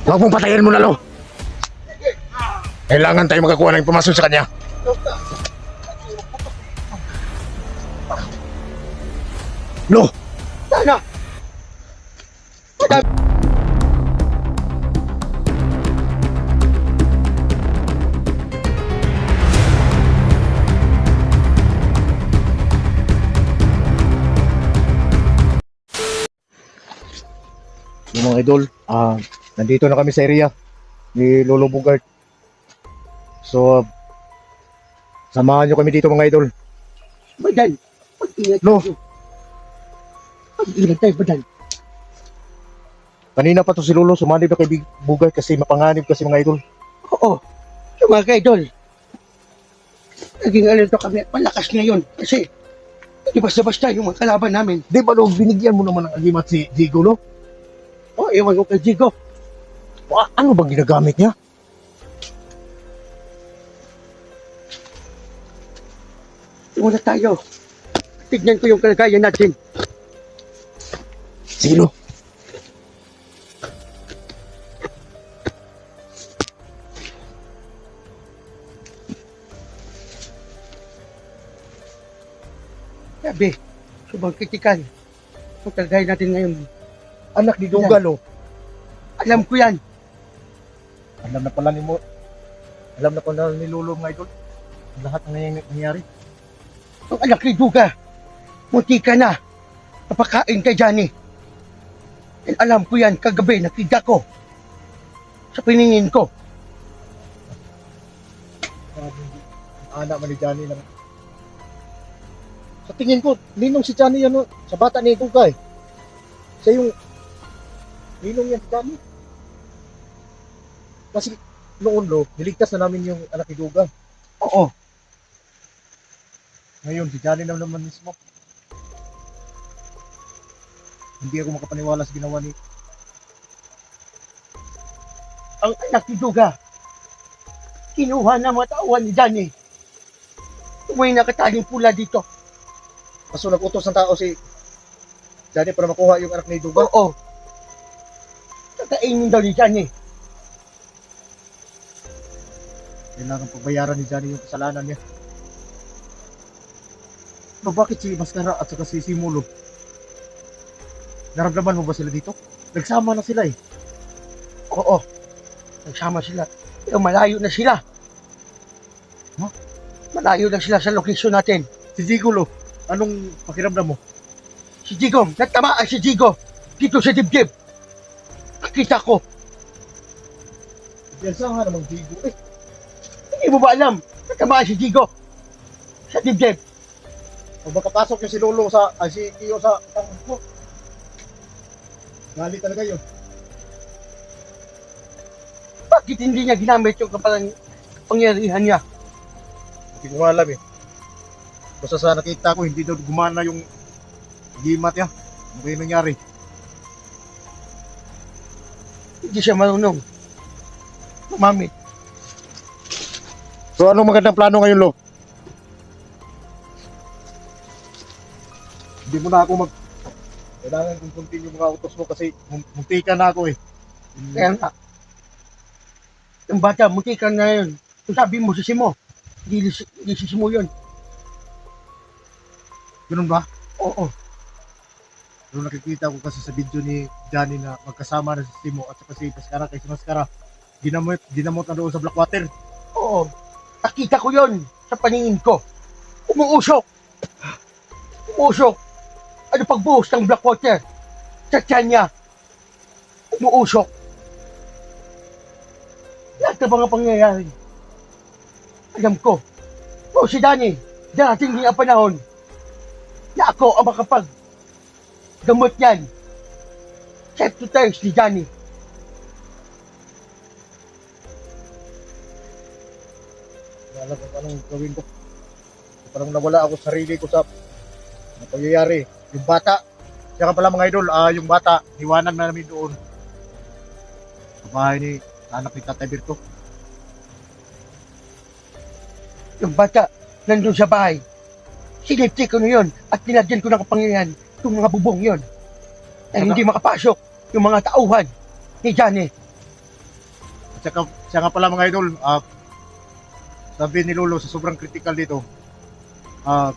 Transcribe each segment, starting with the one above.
Huwag mong patayin mo na, Lo. Kailangan tayo makakuha ng impormasyon sa kanya. Lo! Sana! Madami! Yung mga idol, nandito na kami sa area ni Lolo Bugart. So, samahan nyo kami dito mga idol. Badan! Pag-ingat Lo! tayo. Pag-ingat tayo, Badan. Kanina pa to si Lolo, sumanib na kay Bugart kasi mapanganib kasi mga idol. Oo. Yung mga kaidol. Naging alerto kami at malakas ngayon. Kasi, di basta-basta yung mga kalaban namin. Di ba Lo, binigyan mo naman ng agimat si Jigo, Lo? O, ewan ko kay Jigo. Ano bang ginagamit niya? Muna tayo. Tignan ko yung kalagayan natin. Sino? Sabi, subang kritikal. Yung kalagayan natin ngayon. Anak ni Duga, Lo. Alam ko yan. Alam na pala ni Lolo mga idol. Lahat ng nangyayari. Ang anak ni Duga. Munti ka na. Napakain kay Johnny. And alam ko yan kagabi nakita ko. Sa piningin ko. Anak man ni Johnny lang. Sa tingin ko, ninong si Johnny ano, sa bata ni Duga eh. Siya yung ninong yan si Johnny. Kasi noon Lo, niligtas na namin yung anak ni Duga. Oo. Ngayon, si Johnny na naman mismo. Hindi ako makapaniwala sa ginawa ni... Ang anak ni Duga. Kinuha na mga tauhan ni Johnny. May nakataling pula dito. Kaso nag-utos ng tao si Johnny para makuha yung anak ni Duga. Oo. Kakainin daw ni Johnny. Kailangan pagbayaran ni Johnny yung kasalanan niya. Pero bakit si Mascara at saka si Simulo? Naramdaman mo ba sila dito? Nagsama na sila eh. Oo. Nagsama sila. Pero malayo na sila. Huh? Malayo na sila sa location natin. Si Jigulo, anong pakiramdam mo? Si Jigo, natamaan si Jigo. Dito sa dibdib. Nakita ko. Yan sa nga namang Jigo eh. Hindi mo ba alam? Natamaan si Jigo. Sa dibdib. Pag makapasok yung si Lolo sa, si Kiyo sa tangod ko. Galit talaga yun. Bakit hindi niya ginamit yung kapangyarihan niya? Hindi ko nga alam eh. Basta sa nakita ko, hindi daw gumana yung gimat niya. Ano kayo nangyari? Hindi siya marunong. Gumamit. So anong magandang plano ngayon, Lo? Hindi mo na ako kailangan kong continue yung mga utos mo kasi muntikan na ako eh. Kaya nga. Yung bata, mutikan na yun. Kung sabi mo, sisimo. Hindi sisimo yun. Ganun ba? Oo. Pero nakikita ko kasi sa video ni Johnny na magkasama na si Simo at saka si Mascara kay si Mascara. Dinamot na doon sa Blackwater. Oo. Nakita ko yun sa paningin ko. Umuusok. Umuusok. Ano pagbuhos ng Blackwater? Sa tiyan niya. Umuusok. Lahat ng mga pangyayari. Alam ko. O si Danny, darating din ang panahon na ako ang makapag gamot yan. Safe to thanks ni Johnny. Alam ko anong gawin ko. Parang nawala ako sa sarili ko sa pangyayari. Yung bata, siya ka pala mga idol, yung bata, iwanan na namin doon. Sa bahay ni anak ni Tatay Berto. Yung bata, nandun sa bahay. Sinipti ko na yun at nilagyan ko ng kapangyarihan itong mga bubong yun. na hindi makapasok yung mga tauhan ni Johnny. At saka, siya nga pala mga idol, sabi ni Lolo sa sobrang critical dito,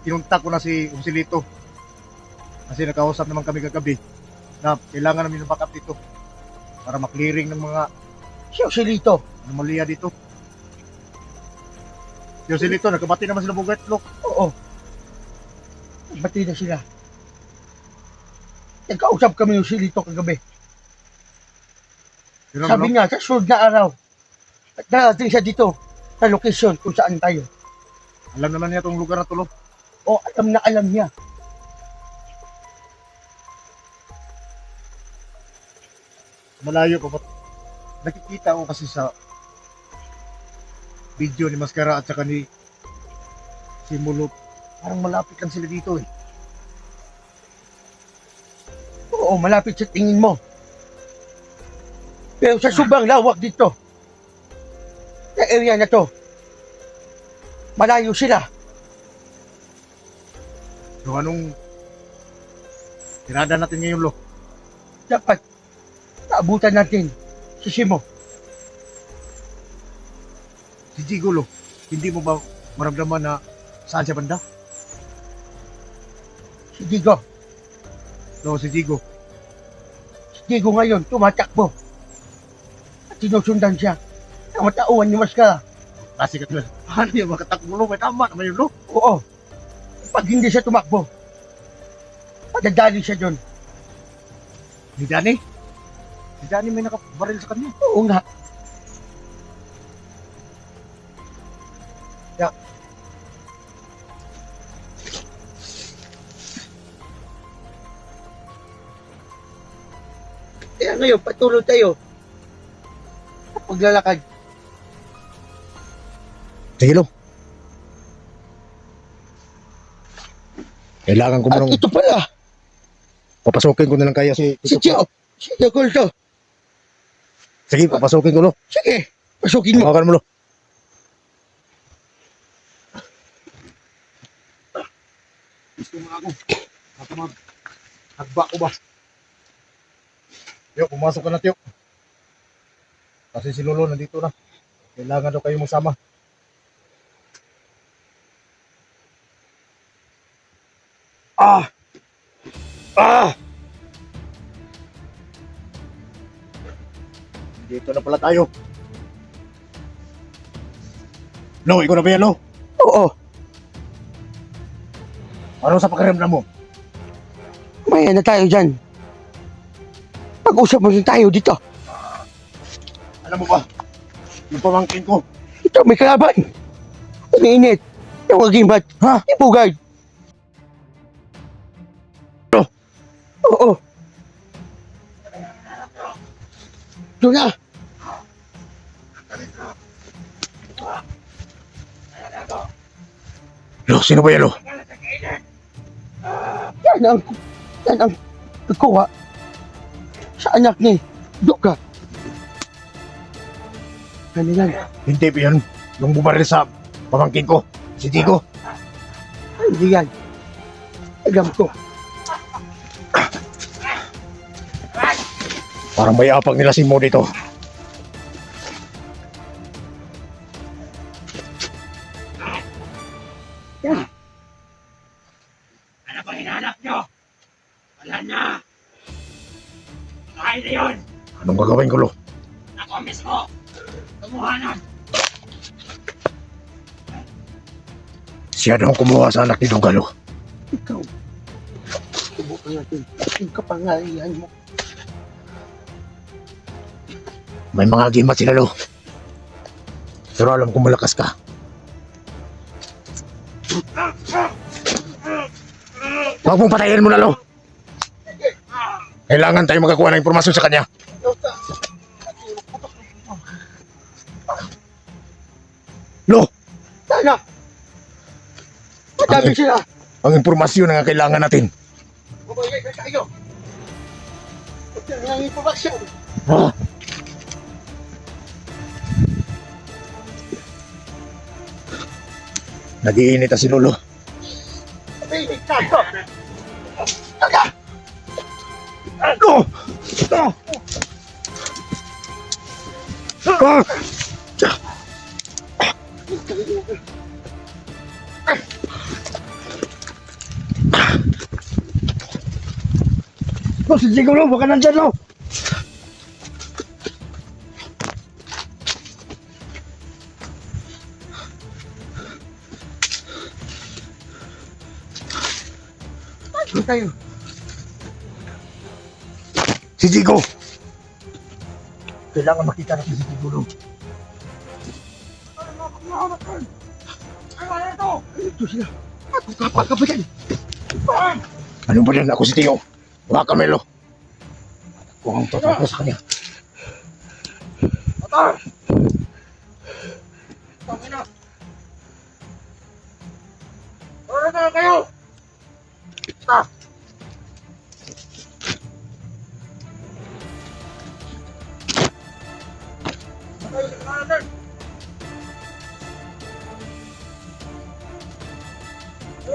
kinuntak ko na si Umsilito. Kasi nakausap naman kami kagabi na kailangan namin ng backup dito para maklearing ng mga Si Joselito. anomalya dito. Si Umsilito, nagkabati naman sila bugat, Lo. Oo. Bati na sila. Nagkausap kami ng Joselito kagabi. Yun Sabi Lo. niya, sa sunod na araw, at darating siya dito sa location kung saan tayo. Alam naman niya itong lugar na to, Lo. O alam na alam niya. Malayo pa. Nakikita ko kasi sa video ni Mascara at saka ni si Mulot. Parang malapit lang sila dito eh. Oo, malapit sa tingin mo. Pero sa sobrang lawak dito, sa area na to, malayo sila. So anong tirada natin ngayon, Lo? Dapat naabutan natin si Simo. Si Jigo, Lo. Hindi mo ba maramdaman na saan siya banda? Si Digo. No, si Jigo. Si Digo ngayon tumatakbo. At sinusundan siya ng matauhan ni Mascara. Kasi ka tulad. Ano yung makatakbo, Lo? May tama naman yun, Lo. Oo. Pag hindi siya tumakbo, padadali siya doon. Si Johnny? Si Johnny may nakabaril sa kanya. Oo nga. Kaya ngayon, patuloy tayo. Paglalakad. Sige, Lo. Kailangan ko At ito pala, papasukin ko na lang kaya si si Tio. Si Tio Colto. Sige, papasukin ko, Lo. Sige, pasukin mo. Hawakan mo, Lo. Gusto mo ako. Baka hagba ko ba? Tiyo, pumasok ka na, Tiyo. Kasi si Lolo nandito na. Kailangan daw kayo masama. Ah! Ah! Dito na pala tayo. Lo, ikaw na ba yan, Lo? Oo, Ano sa pakiramdam mo? maya na tayo dyan. Pag-usap mo din tayo dito. Alam mo ba? Yung pamangkin ko. Ito, may kalaban. Umiinit. Yung agimat. Ha? Ipugay. Oo. Ito na. Lo, sino ba yan, Lo? Yan ang nagkuha sa anak ni Duka. Ano yan? Hindi pa yan. Yung bumaril sa pamangkin ko. Si Digo. Hindi yan. Alam ko. Parang may apag nila si Mo dito. Yan. Ano bang hinahanap nyo? Wala na! Kain na yun! Anong gagawin ko, Lo? Ako mismo! Kumuha nun! Siya daw ang kumuha sa anak ni Dugalo. Ikaw. Subukan natin. Yung kapangyarihan mo. May mga agimat sila, Lo. Pero alam kong malakas ka. Huwag mong patayin mo na, Lo. Kailangan tayo makakuha ng impormasyon sa kanya. Lo, Sana. Madami sila. ang impormasyon na kailangan natin. Bumagay ka tayo. Huwag na lang impormasyon. Ha? Nag-iinit na si Lolo. Sabihin ka ito. Taga. Siguro, baka nandyan, no? Ano tayo? Si Jigo! Kailangan makita natin si Jigo, no? Ito sila. Ako kapag ka ba dyan? Ano ba yan? Ako si Tio. Mga Camelo. Kung ang totoo ko sa kanya. Atar! Tangina! Tara na kayo! Ah! Tayo sa kanan natin!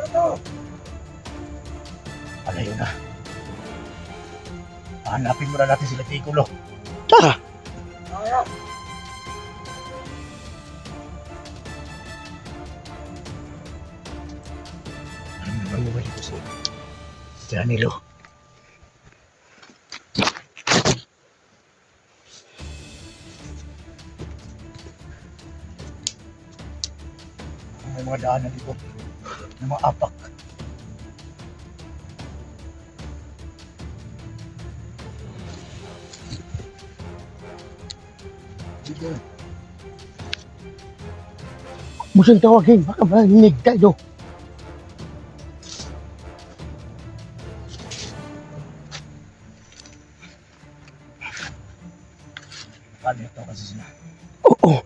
Ano? Alayo na. Hanapin muna natin sila Tikulo. Ah! Kaya. Ano naman mo ba dito si Danilo? May mga daanan dito ng mga apak. Sige. Musang tawagin, baka marinig tayo. Paano ito kasi sila? Oo.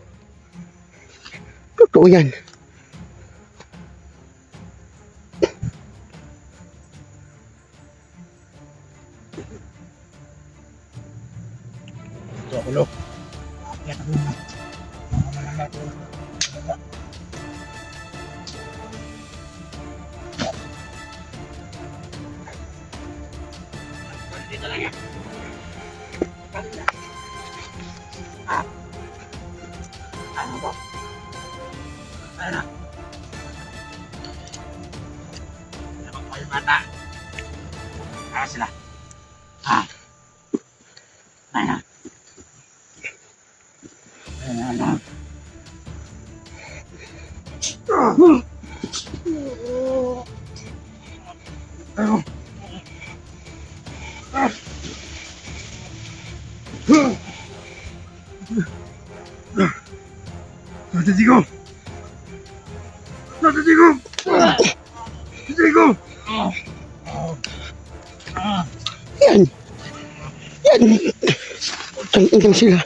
Totoo yan. Ito ako lo. Akyat ako na. Mga natin. Dito lang yan. Ano ba? Ano? Ano ba kayo bata? Ano sila? Ha? Ano? Ano? Nasa Jigo! Nasa Jigo! Jigo! Yan. Yan. Tangin sila.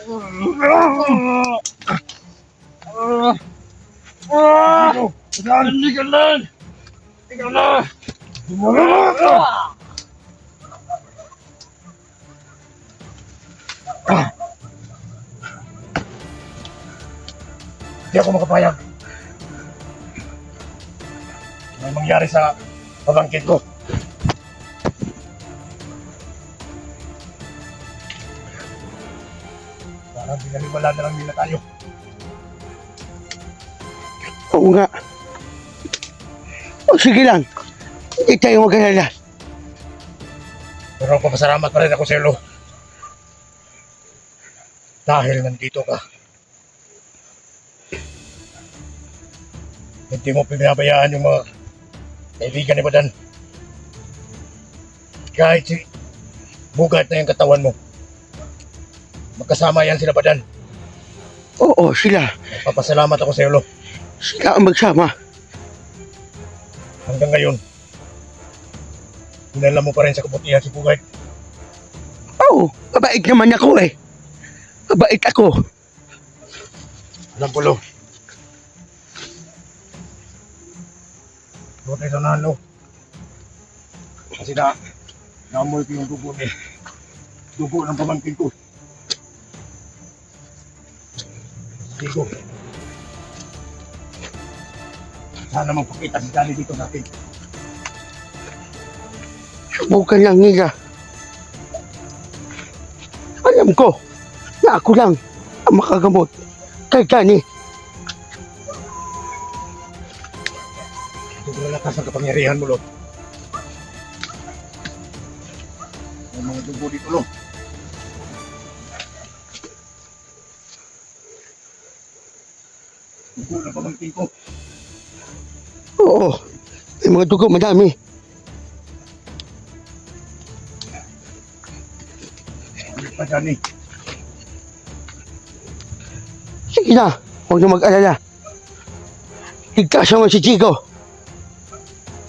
Hindi ka lang! Ikaw na! Hindi ako makapayag. May mangyari sa pabangkit ko. Parang binaliwala na lang nila tayo. Oo nga. O sige lang. Hindi tayo mag-alala. Pero papasalamat pa rin ako sa iyo. Dahil nandito ka. Hindi mo pinabayaan yung mga kaibigan ni Badan. Kahit si bugat na yung katawan mo. Magkasama yan sila Badan. Oo, sila. Papasalamat ako sa iyo. Sila ang magsama. Hanggang ngayon, hinala mo pa rin sa kabutihan si Bugay. Oo, mabait naman ako eh. Mabait ako. Alam ko, Lo. Huwag kayo sanahan, Lo. Kasi naamoy ko yung dugo ni dugo ng pamangkin ko. Digo. Sana magpakita si Johnny dito natin. Subukan lang nila. Alam ko na ako lang ang makagamot kay Danny. Sobrang lakas ng kapangyarihan mo, Lo. May mga dugo dito, Lo. Dugo na pamangkin ko. Oo, may mga dugo madami. Ulit pa dyan eh. Sige na, huwag na mag-alala. Ligtas naman si Chico.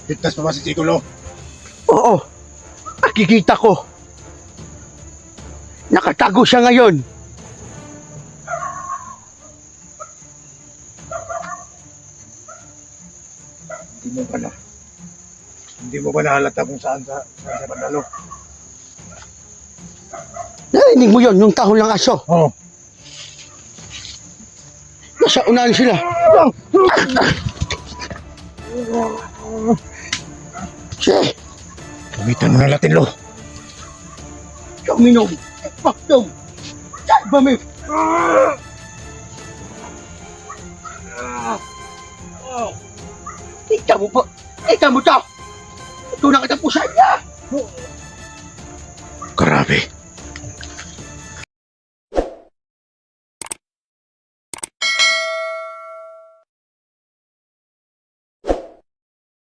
Ligtas pa ba si Chico, Lo? Oo, nakikita ko. Nakatago siya ngayon. Hindi mo ba nahalata kung saan sa bandalo? Narinig mo yon yung tahon ng aso. Oo. Nasa unahan sila. Sige, Gamitan mo na natin, Lo. Domino, Pakdom, Salva-me! Kita mo po! Kita mo to! Ito na kita po sa iya! Grabe.